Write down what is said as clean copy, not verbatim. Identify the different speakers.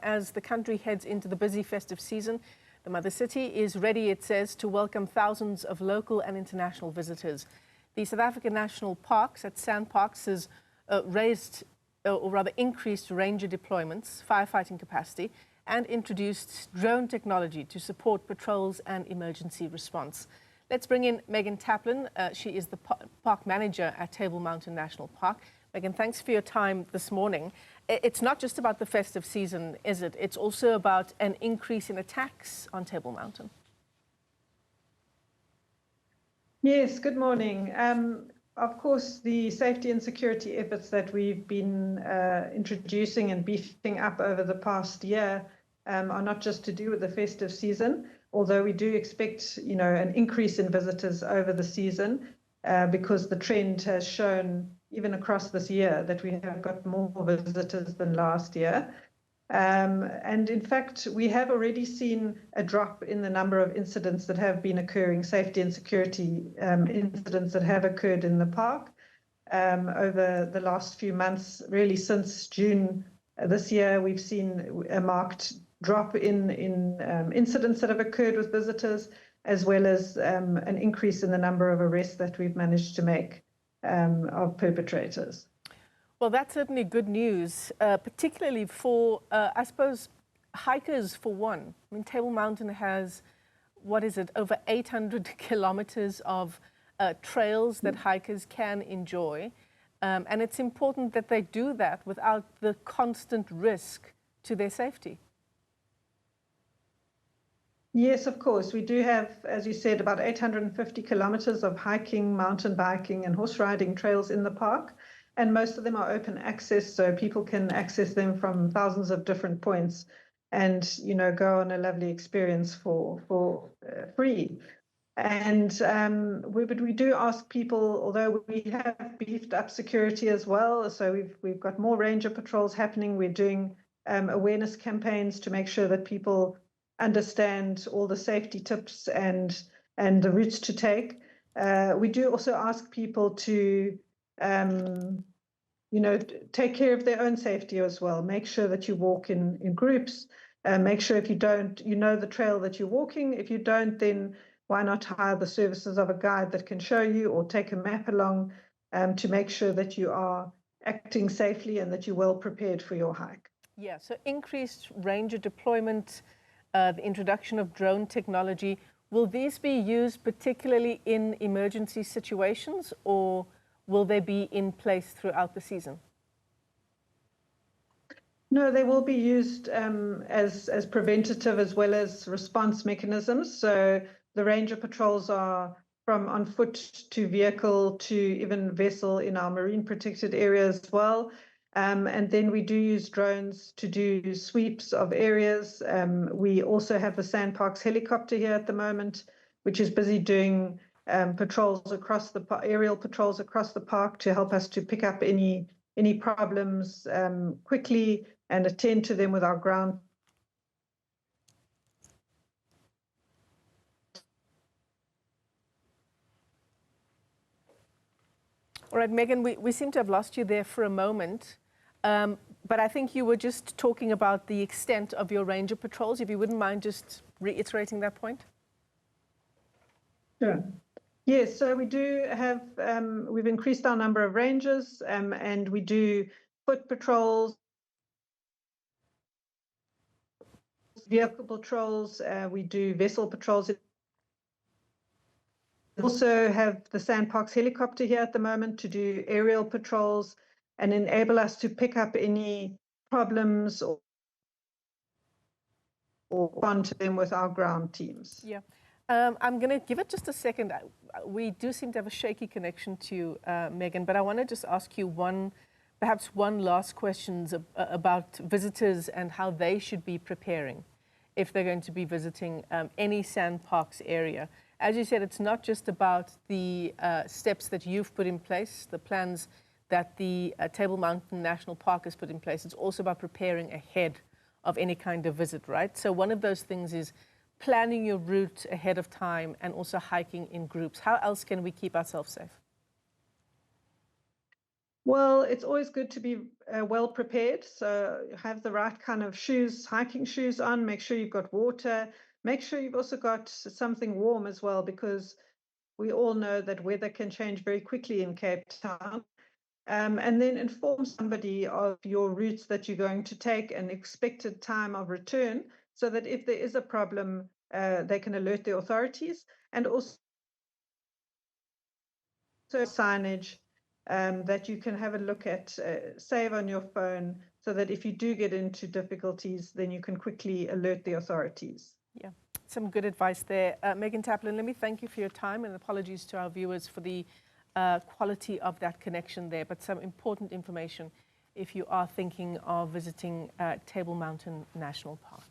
Speaker 1: as the country heads into the busy festive season. The Mother City is ready, it says, to welcome thousands of local and international visitors. The South African National Parks at SANParks has increased ranger deployments, firefighting capacity, and introduced drone technology to support patrols and emergency response. Let's bring in Megan Taplin. She is the park manager at Table Mountain National Park. Megan, thanks for your time this morning. It's not just about the festive season, is it? It's also about an increase in attacks on Table Mountain.
Speaker 2: Yes, good morning. Of course, the safety and security efforts that we've been introducing and beefing up over the past year are not just to do with the festive season, although we do expect, an increase in visitors over the season because the trend has shown even across this year that we have got more visitors than last year. And in fact, we have already seen a drop in the number of incidents that have been occurring, safety and security incidents that have occurred in the park over the last few months. Really, since June this year, we've seen a marked drop in incidents that have occurred with visitors, as well as an increase in the number of arrests that we've managed to make of perpetrators.
Speaker 1: Well, that's certainly good news, particularly for, I suppose, hikers for one. I mean, Table Mountain has, over 800 kilometers of trails that hikers can enjoy. And it's important that they do that without the constant risk to their safety.
Speaker 2: Yes, of course. We do have, as you said, about 850 kilometers of hiking, mountain biking, and horse riding trails in the park. And most of them are open access, so people can access them from thousands of different points and, go on a lovely experience for free. And but we do ask people, although we have beefed up security as well, so we've got more ranger patrols happening. We're doing awareness campaigns to make sure that people understand all the safety tips and the routes to take. We do also ask people to take care of their own safety as well. Make sure that you walk in groups. Make sure if you don't, the trail that you're walking. If you don't, then why not hire the services of a guide that can show you, or take a map along to make sure that you are acting safely and that you're well prepared for your hike.
Speaker 1: Yeah, so increased ranger deployment, the introduction of drone technology. Will these be used particularly in emergency situations, or will they be in place throughout the season?
Speaker 2: No, they will be used as preventative as well as response mechanisms. So the ranger patrols are from on foot to vehicle to even vessel in our marine protected area as well. And then we do use drones to do sweeps of areas. We also have the SANParks helicopter here at the moment, which is busy doing patrols across aerial patrols across the park to help us to pick up any problems quickly and attend to them with our ground.
Speaker 1: All right, Megan, we seem to have lost you there for a moment. But I think you were just talking about the extent of your ranger patrols. If you wouldn't mind just reiterating that point.
Speaker 2: Sure. Yes, so we do have, we've increased our number of rangers and we do foot patrols, vehicle patrols, we do vessel patrols. We also have the SANParks helicopter here at the moment to do aerial patrols and enable us to pick up any problems or respond to them with our ground teams.
Speaker 1: Yeah. I'm going to give it just a second. We do seem to have a shaky connection to you, Megan, but I want to just ask you perhaps one last question about visitors and how they should be preparing if they're going to be visiting any SANParks area. As you said, it's not just about the steps that you've put in place, the plans that the Table Mountain National Park has put in place. It's also about preparing ahead of any kind of visit, right? So one of those things is planning your route ahead of time and also hiking in groups. How else can we keep ourselves safe?
Speaker 2: Well, it's always good to be well prepared. So have the right kind of shoes, hiking shoes on, make sure you've got water, make sure you've also got something warm as well, because we all know that weather can change very quickly in Cape Town. And then inform somebody of your routes that you're going to take and expected time of return, so that if there is a problem, they can alert the authorities. And also signage that you can have a look at, save on your phone, so that if you do get into difficulties, then you can quickly alert the authorities.
Speaker 1: Yeah, some good advice there. Megan Taplin, let me thank you for your time, and apologies to our viewers for the quality of that connection there, but some important information if you are thinking of visiting Table Mountain National Park.